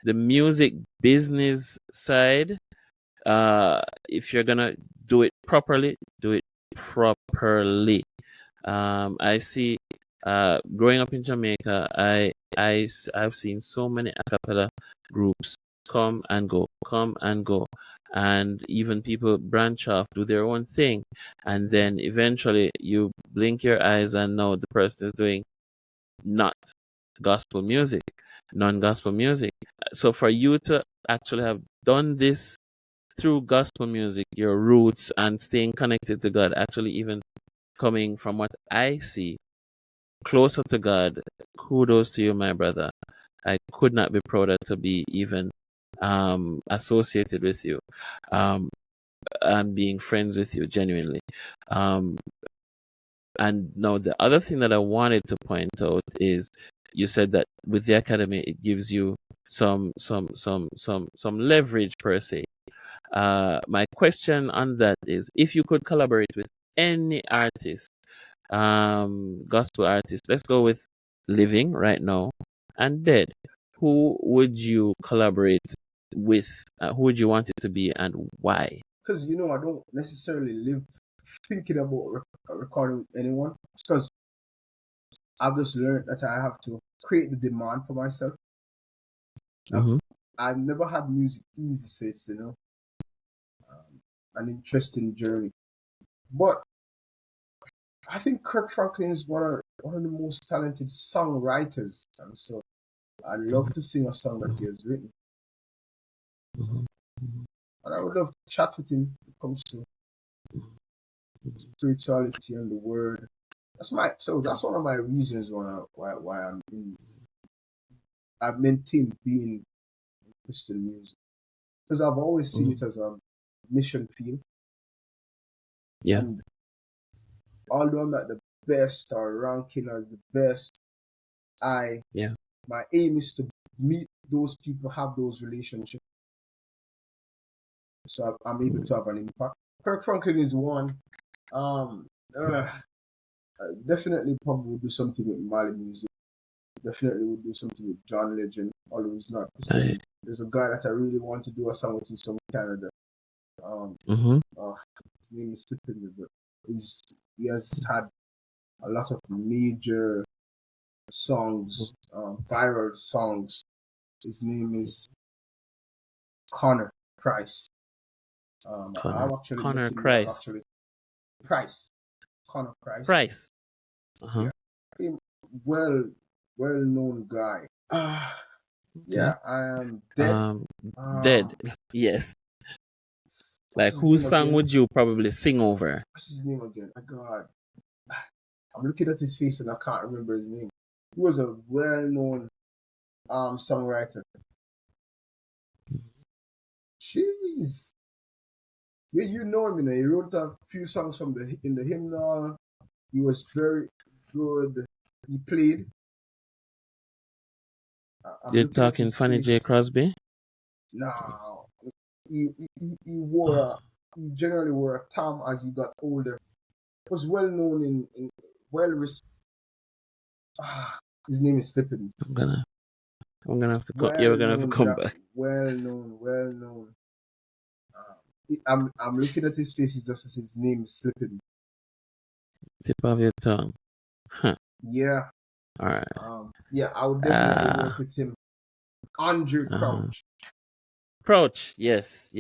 B: the music business side, if you're gonna do it properly, do it properly. I see. Growing up in Jamaica, I've seen so many a cappella groups come and go, and even people branch off, do their own thing, and then eventually you blink your eyes and know the person is doing not gospel music, non-gospel music. So for you to actually have done this through gospel music, your roots and staying connected to God, actually even coming from what I see closer to God, kudos to you, my brother. I could not be prouder to be even associated with you, um, and being friends with you genuinely. Um, and now the other thing that I wanted to point out is you said that with the academy it gives you some leverage per se. My question on that is if you could collaborate with any artist, gospel artist, let's go with living right now and dead, who would you collaborate with? Who would you want it to be, and why?
A: Because I don't necessarily live thinking about recording with anyone. Because I've just learned that I have to create the demand for myself.
B: Mm-hmm.
A: I've never had music easy, so it's an interesting journey. But I think Kirk Franklin is one of the most talented songwriters, and so I'd love to sing a song that he has written,
B: Mm-hmm.
A: and I would love to chat with him when it comes to spirituality and the word. That's one of my reasons why I've maintained being in Christian music, because I've always seen it as a mission field.
B: Yeah.
A: And although I'm not the best or ranking as the best, my aim is to meet those people, have those relationships, so I'm able to have an impact. Kirk Franklin is one. Definitely probably would do something with Mali music. Definitely would do something with John Legend, although he's not Christian. There's a guy that I really want to do a song with. He's from Canada. His name is slipping me, but he has had a lot of major songs, viral songs. His name is Connor Price.
B: Connor Price.
A: Price. Connor Price.
B: Price. Uh-huh.
A: Yeah. Well-known guy. Yeah, I am dead.
B: Dead. Yes. Like, whose song would you probably sing over?
A: What's his name again? My God. I'm looking at his face and I can't remember his name. He was a well-known songwriter. Jeez. Yeah, you know him, He wrote a few songs in the hymnal. He was very good. He played.
B: You're talking Fanny J. Crosby?
A: No. He generally wore a tam as he got older. He was well known in well respected. His name is slipping.
B: I'm gonna have to come. You're gonna have to come back.
A: Well known. I'm looking at his face. It's just as his name is slipping.
B: Tip of your tongue. Huh.
A: Yeah.
B: All right.
A: Yeah, I would definitely work with him. Andre Crouch.
B: Crouch. Yes.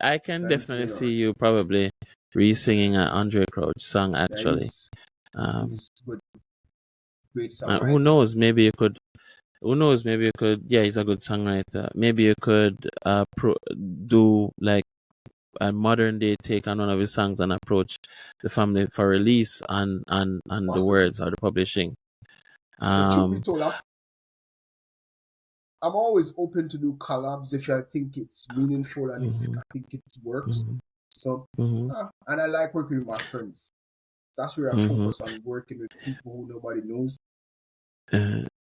B: I can definitely see you probably re-singing an Andre Crouch song. Actually,
A: he's good. Great songwriter.
B: Who knows? Maybe you could. Yeah, he's a good songwriter. Maybe you could do like a modern day take on one of his songs and approach the family for release and the words or the publishing.
A: Truth be told, I'm always open to do collabs if I think it's meaningful and if I think it works. So, and I like working with my friends. That's where I focus on working with people who nobody knows.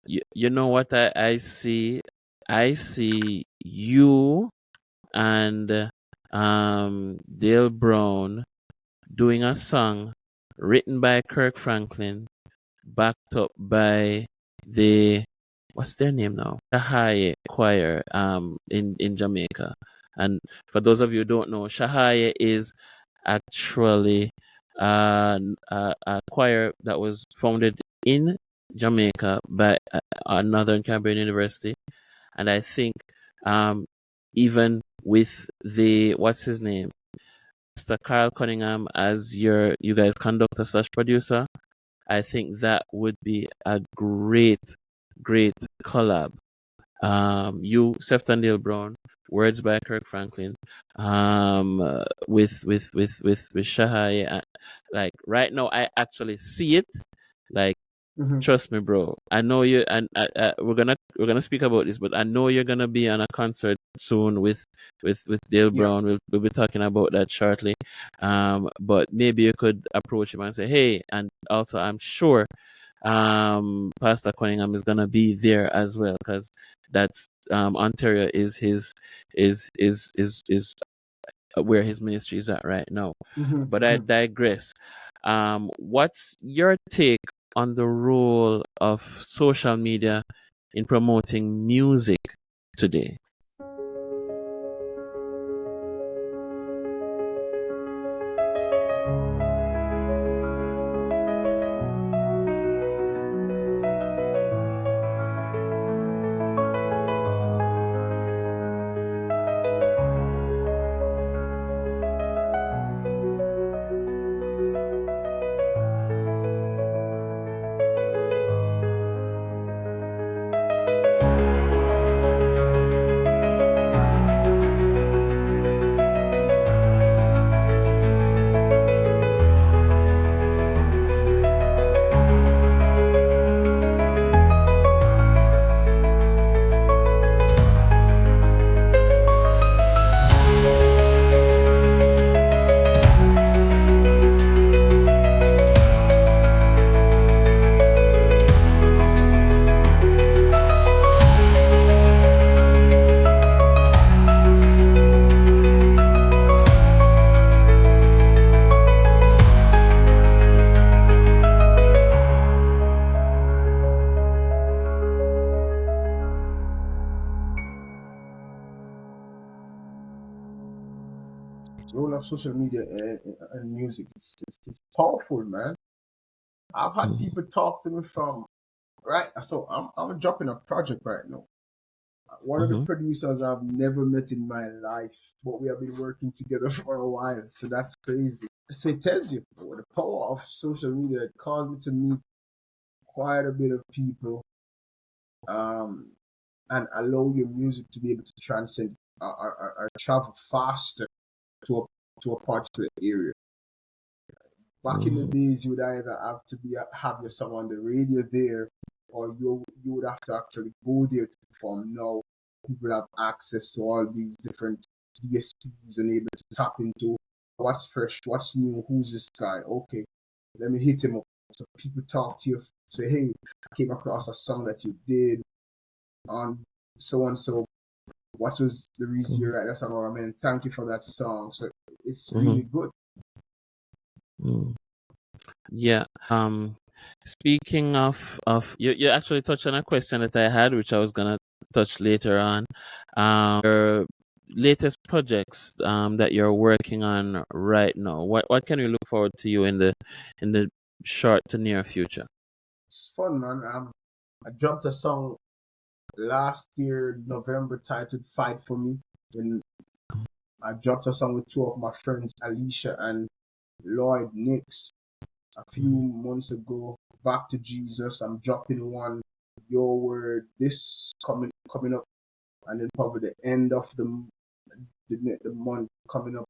B: You know what I see? I see you and Dale Brown doing a song written by Kirk Franklin, backed up by the what's their name now? Shahaya Choir in Jamaica. And for those of you who don't know, Shahaya is actually a choir that was founded in Jamaica by a Northern Caribbean University. And I think even with the what's his name, Mr. Carl Cunningham as you guys conductor / producer, I think that would be a great collab. You, Seft and Dale Brown, words by Kirk Franklin, with Shahai. Like right now, I actually see it. Like, trust me, bro. I know you, and we're gonna speak about this, but I know you're gonna be on a concert soon with Dale Brown. We'll be talking about that shortly. But maybe you could approach him and say, hey, and also I'm sure Pastor Cunningham is gonna be there as well, because that's Ontario is his is where his ministry is at right now. But I digress. What's your take on the role of social media in promoting music today?
A: of social media and music. It's powerful, man. I've had people talk to me from right. So I'm dropping a project right now. One of the producers I've never met in my life, but we have been working together for a while. So that's crazy. So it tells you the power of social media. It caused me to meet quite a bit of people, and allow your music to be able to transcend or travel faster to a particular area. Back in the days, you would either have to have your song on the radio there, or you would have to actually go there to perform. Now people have access to all these different DSPs and able to tap into what's fresh, what's new, who's this guy. Okay, let me hit him up. So people talk to you, say, hey, I came across a song that you did on so and so. What was the reason you write that song? Or, I mean, thank you for that song. So it's really good.
B: Yeah. Speaking of you actually touched on a question that I had, which I was gonna touch later on. Your latest projects that you're working on right now. What can we look forward to you in the short to near future?
A: It's fun, man. I dropped a song last year, November, titled "Fight for Me." And I dropped a song with two of my friends, Alicia and Lloyd Nix. A few months ago, Back to Jesus. I'm dropping one, Your Word, this coming up, and then probably the end of the month coming up,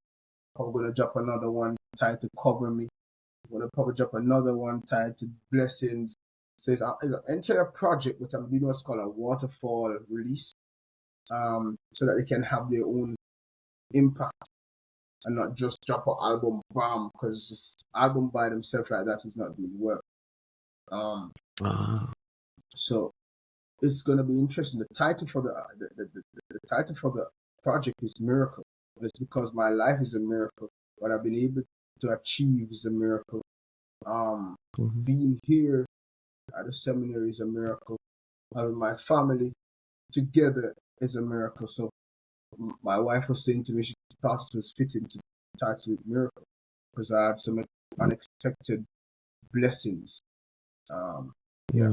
A: I'm gonna drop another one titled "Cover Me." I'm gonna probably drop another one titled "Blessings." So it's an entire project, which I'm doing what's called a waterfall release, so that they can have their own impact and not just drop an album, bam, because just album by themselves like that is not doing well. So it's gonna be interesting. The title for the title for the project is Miracle. And it's because my life is a miracle. What I've been able to achieve is a miracle. Being here at the seminary is a miracle. Having my family together is a miracle. So my wife was saying to me, she thought it was fitting to title it Miracle because I had some unexpected blessings. Yeah.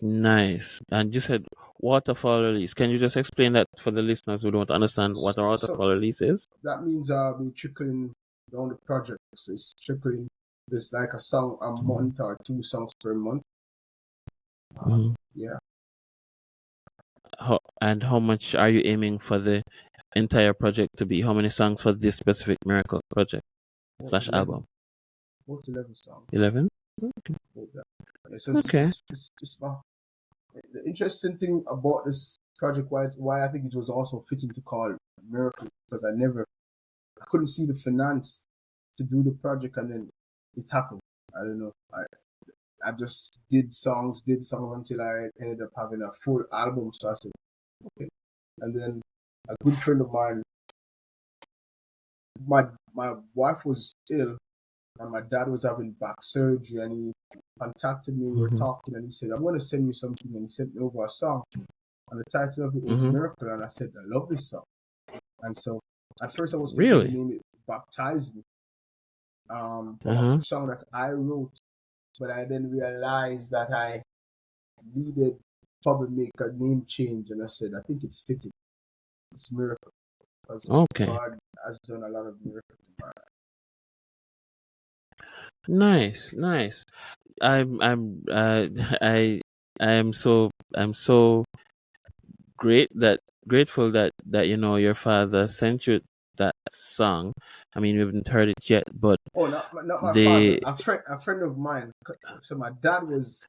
B: Nice. And you said waterfall release. Can you just explain that for the listeners who don't understand what a waterfall release is?
A: That means I'll be trickling down the project. So it's trickling. There's like a song a month or 2 songs per month. Yeah.
B: How much are you aiming for the entire project to be? How many songs for this specific Miracle project / album?
A: What's 11 songs?
B: 11?
A: Okay. So
B: Okay.
A: The interesting thing about this project, why I think it was also fitting to call Miracle, because I couldn't see the finance to do the project, and then it happened. I don't know. I just did songs until I ended up having a full album. So I said, okay. And then a good friend of mine, my wife was ill, and my dad was having back surgery, and he contacted me. We were talking, and he said, "I'm going to send you something," and he sent me over a song, and the title of it was Miracle, and I said, "I love this song." And so at first I was thinking the name it Baptize Me, for a song that I wrote, but I then realized that I needed probably make a name change, and I said, I think it's fitting. It's Miracle, because God has done a lot of miracles in my life.
B: Nice. I'm so grateful that your father sent you that song. I mean, we haven't heard it yet, but
A: not my father, a friend of mine. So my dad was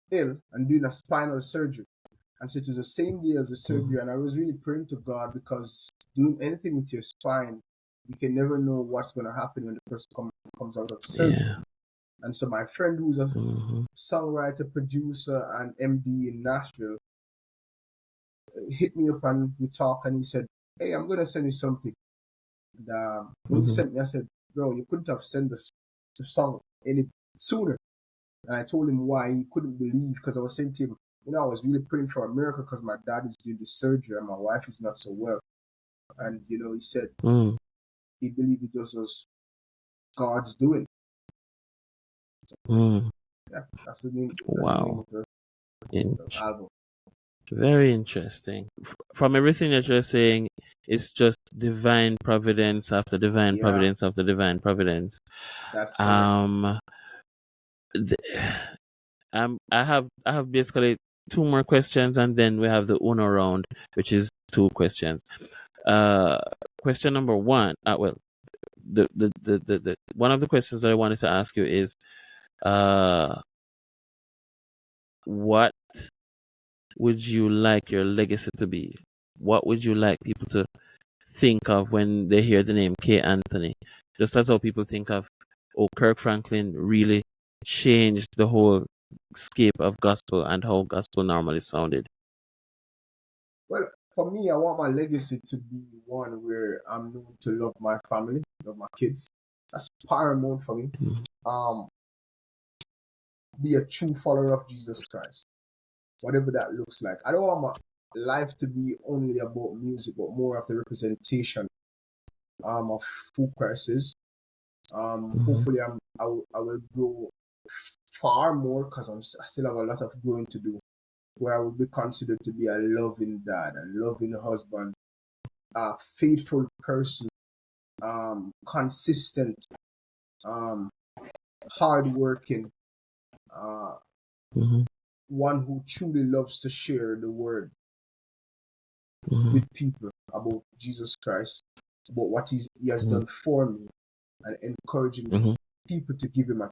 A: ill and doing a spinal surgery, and so it was the same day as the surgery, and I was really praying to God, because doing anything with your spine, you can never know what's going to happen when the person comes out of surgery. Yeah. And so my friend, who's a songwriter, producer, and MD in Nashville, hit me up and we talked, and he said, "Hey, I'm going to send you something." And when he sent me, I said, "Bro, you couldn't have sent the song any sooner." And I told him why. He couldn't believe, because I was saying to him, I was really praying for a miracle because my dad is doing the surgery and my wife is not so well. And he said
B: Mm.
A: he believed it was God's doing.
B: Mm.
A: Yeah, that's the name. That's the name
B: Wow.
A: of the
B: In-
A: album.
B: Very interesting. From everything that you're saying, it's just divine providence after divine
A: Yeah,
B: providence after divine providence.
A: that's correct.
B: Um, th- I have basically two more questions, and then we have the Uno round, which is two questions. Uh, Question number one. Well, the one of the questions that I wanted to ask you is, uh, what would you like your legacy to be? What would you like people to think of when they hear the name K. Anthony? Just as how people think of, oh, Kirk Franklin really changed the whole scape of gospel and how gospel normally sounded.
A: Well, for me, I want my legacy to be one where I'm known to love my family, love my kids. That's paramount for me.
B: Mm.
A: Um, be a true follower of Jesus Christ, whatever that looks like. I don't want my life to be only about music, but more of the representation of who Christ is.
B: Mhm.
A: Hopefully, I will grow far more because I still have a lot of growing to do. Where I will be considered to be a loving dad, a loving husband, a faithful person, consistent, um, hardworking, uh,
B: Mhm.
A: one who truly loves to share the word
B: Mhm.
A: with people about Jesus Christ, about what he has
B: Mhm.
A: done for me, and encouraging
B: Mhm.
A: people to give him a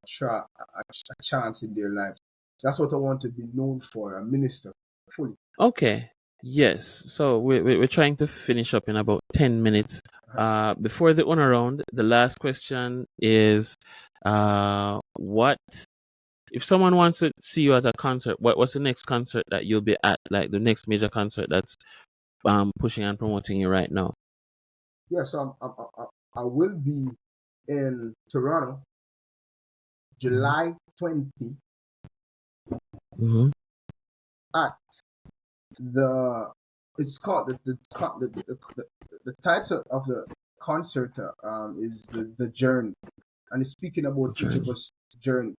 A: chance in their lives. That's what I want to be known for, a minister, fully.
B: Okay. Yes. So we're trying to finish up in about 10 minutes. Before the honor round, the last question is, what if someone wants to see you at a concert? What's the next concert that you'll be at? Like the next major concert that's pushing and promoting you right now.
A: Yeah, so I will be in Toronto,
B: Mm-hmm.
A: July 20
B: Mm-hmm.
A: at the it's called the title of the concert is the journey, and it's speaking about each of
B: Journey.
A: us journey,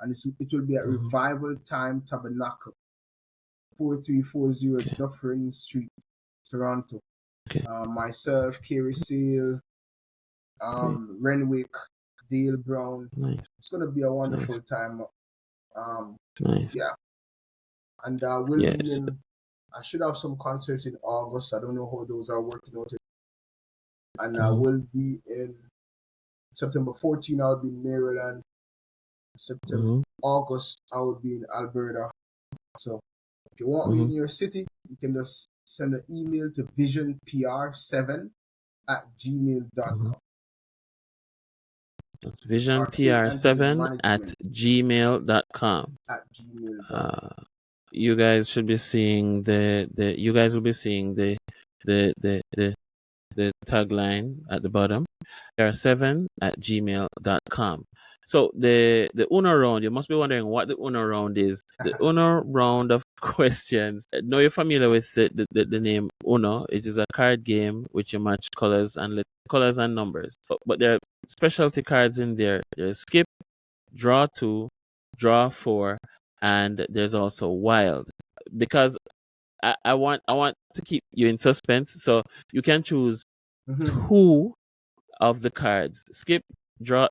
A: and it will be at
B: Mm-hmm.
A: Revival Time Tabernacle, 4340
B: Okay.
A: Dufferin Street, Toronto.
B: Okay.
A: Myself, Kerry Seal,
B: Great.
A: Renwick, Dale Brown.
B: Nice.
A: It's gonna be a
B: Nice.
A: wonderful time. Um,
B: Nice.
A: yeah, and we'll be
B: Yes.
A: in. I should have some concerts in August. I don't know how those are working out. And I
B: Mm-hmm.
A: will be in September 14. I'll be in Maryland. September
B: Mm-hmm.
A: August I will be in Alberta. So if you want me
B: Mm-hmm.
A: in your city, you can just send an email to visionpr7 at
B: Mm-hmm.
A: gmail.com
B: That's
A: or K Anthony
B: visionpr7 at
A: Management
B: gmail.com.
A: at gmail.com.
B: You guys should be seeing the you guys will be seeing the the the, the tagline at the bottom. pr7 at gmail.com. So the Uno round, you must be wondering what the Uno round is. The Uno round of questions. Now you're familiar with the name Uno. It is a card game which you match colors and numbers. But there are specialty cards in there. There's skip, draw two, draw four, and there's also wild. Because I want to keep you in suspense, so you can choose
A: Mhm.
B: two of the cards. Skip, draw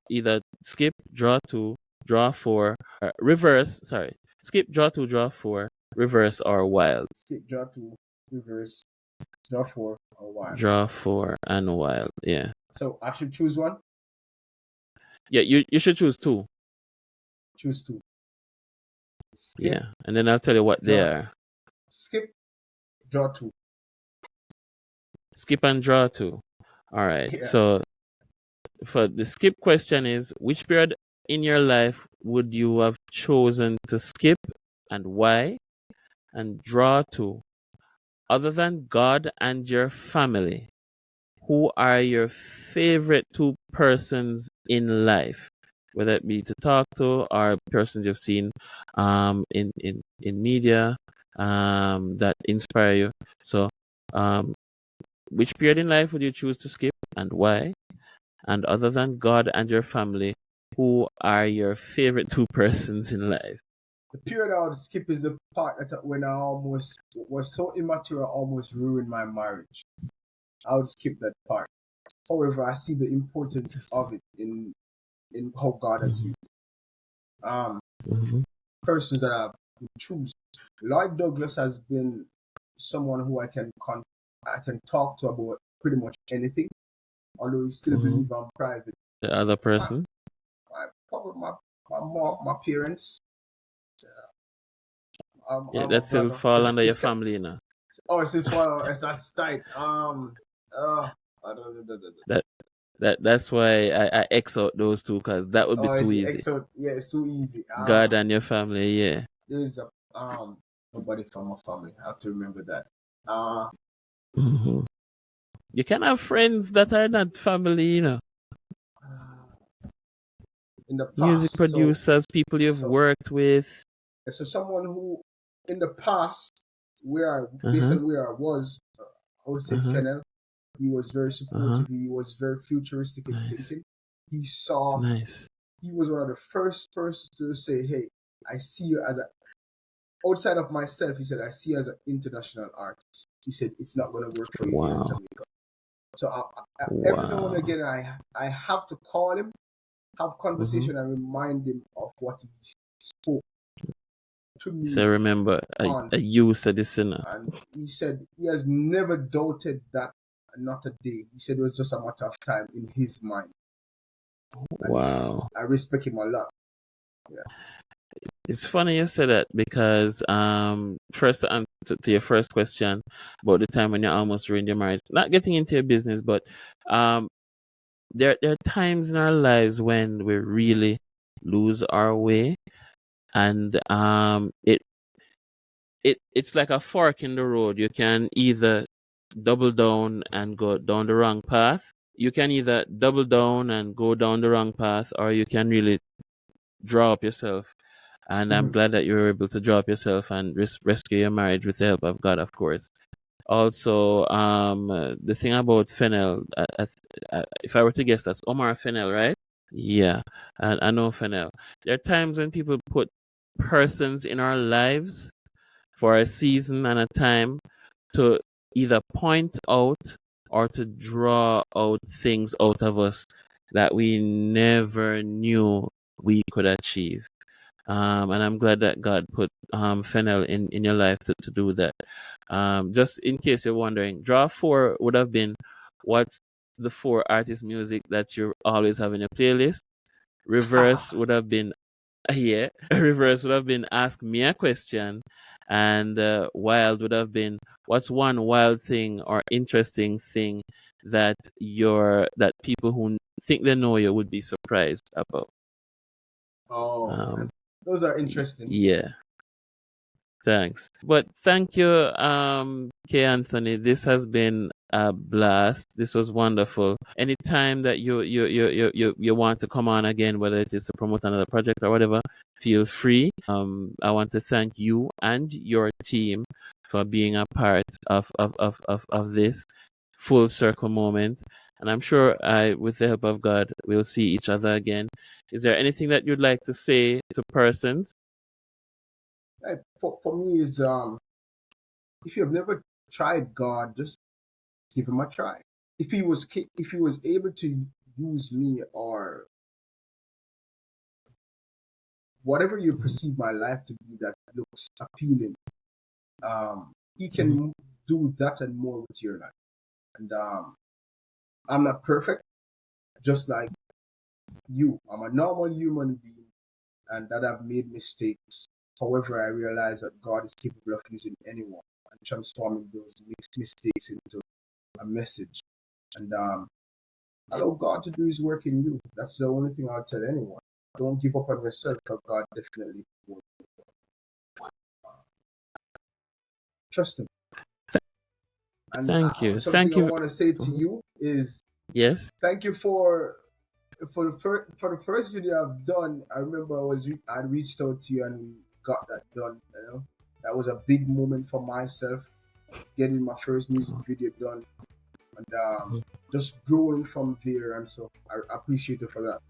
B: two, draw four, reverse. Sorry, skip, draw two, draw four, reverse or wild.
A: Skip, draw two, reverse, draw four, or wild.
B: Draw four and wild. Yeah,
A: So I should choose one.
B: yeah. You should choose two.
A: Choose two. Skip,
B: Yeah, and then I'll tell you what they
A: draw.
B: are.
A: Skip, draw two.
B: Skip and draw two. All right.
A: Yeah.
B: So for the skip question is, which period in your life would you have chosen to skip and why? And draw two. Other than God and your family, who are your favorite two persons in life, whether it be to talk to or persons you've seen in media? that inspire you. So, which period in life would you choose to skip and why? And other than God and your family, who are your favorite two persons in life?
A: The period I would skip is the part that when I almost was so immature, I almost ruined my marriage. I would skip that part. However, I see the importance
B: Yes.
A: of it in how God has used. Um,
B: Mm-hmm.
A: Persons that I choose. Lloyd Douglas has been someone who I can talk to about pretty much anything, although he still
B: Mm-hmm.
A: believe I'm private.
B: The other
A: My,
B: person?
A: probably my mom, my parents,
B: Yeah,
A: my
B: that still
A: brother.
B: fall under your family, you know.
A: It's in follow. It's that's tight. I don't.
B: That that's why I X out those two because that would be
A: Oh,
B: too
A: it's
B: easy.
A: so yeah, it's too easy.
B: God and your family, yeah.
A: There's a nobody from my family. I have to remember that. Uh,
B: Hmm. You can have friends that are not family, you know.
A: in the
B: Music
A: past,
B: producers, people you've
A: so
B: worked with.
A: so someone who in the past
B: Uh
A: based
B: huh.
A: on where I was, I would say
B: Uh huh.
A: Fennel. He was very
B: Uh huh.
A: supportive. He was very futuristic in
B: Nice.
A: thinking. He saw.
B: Nice.
A: He was one of the first persons to say, "Hey, I see you as a outside of myself." He said, "I see you as an international artist." He said, "It's not going to work for you here in
B: Wow.
A: Jamaica." So every now and
B: Wow.
A: again, I have to call him, have
B: Mm-hmm.
A: conversation, and remind him of what he spoke to
B: So
A: me
B: remember,
A: on.
B: a you said this, sinner.
A: And he said he has never doubted that, not a day. He said it was just a matter of time in his mind, and
B: Wow.
A: I respect him a lot. Yeah.
B: It's funny you say that because first to answer to your first question about the time when you almost ruined your marriage. Not getting into your business, but um there are times in our lives when we really lose our way, and it's like a fork in the road. You can either double down and go down the wrong path. You can either double down and go down the wrong path, or you can really draw up yourself. And I'm
A: Mhm.
B: glad that you were able to draw up yourself and rescue your marriage with the help of God, of course. Also, the thing about Fennel, if I were to guess, that's Omar Fennel, right? Yeah, and I know Fennel. There are times when people put persons in our lives for a season and a time to either point out or to draw out things out of us that we never knew we could achieve. And I'm glad that God put Fennel in your life to do that. Just in case you're wondering, draw four would have been what's the four artist music that you always have in your playlist. Reverse would have been yeah, reverse would have been ask me a question, and wild would have been what's one wild thing or interesting thing that that people who think they know you would be surprised about.
A: Oh,
B: Um,
A: those are interesting.
B: yeah. Thanks. But thank you, K. Anthony. This has been a blast. This was wonderful. Anytime that you want to come on again, whether it is to promote another project or whatever, feel free. I want to thank you and your team for being a part of this full circle moment. And I'm sure with the help of God, we'll see each other again. Is there anything that you'd like to say to persons?
A: For me, is if you have never tried God, just give him a try. If he was able to use me or whatever you perceive my life to be that looks appealing, he
B: Mhm.
A: can do that and more with your life. And I'm not perfect, just like you. I'm a normal human being, and that I've made mistakes. However, I realize that God is capable of using anyone and transforming those mistakes into a message. And allow God to do His work in you. That's the only thing I'll tell anyone. Don't give up on yourself, because God definitely will. Trust Him. And
B: Thank you.
A: something
B: Thank
A: I
B: you.
A: want to say to
B: Mhm.
A: you is
B: Yes.
A: thank you for the first video I've done. I remember I reached out to you and we got that done. That was a big moment for myself, getting my first music video done, and just growing from there. And so I appreciate it for that.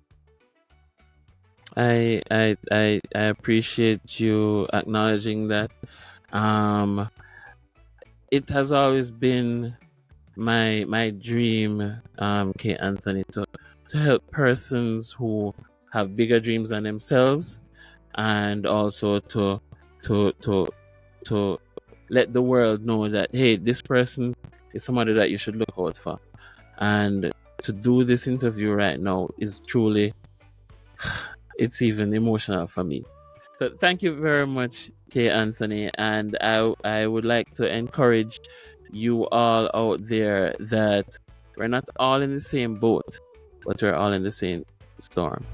B: I appreciate you acknowledging that. Um, it has always been my dream, K. Anthony, to help persons who have bigger dreams than themselves, and also to to to let the world know that, hey, this person is somebody that you should look out for. And to do this interview right now is truly, it's even emotional for me. So thank you very much, K. Anthony, and I would like to encourage you all out there that we're not all in the same boat, but we're all in the same storm.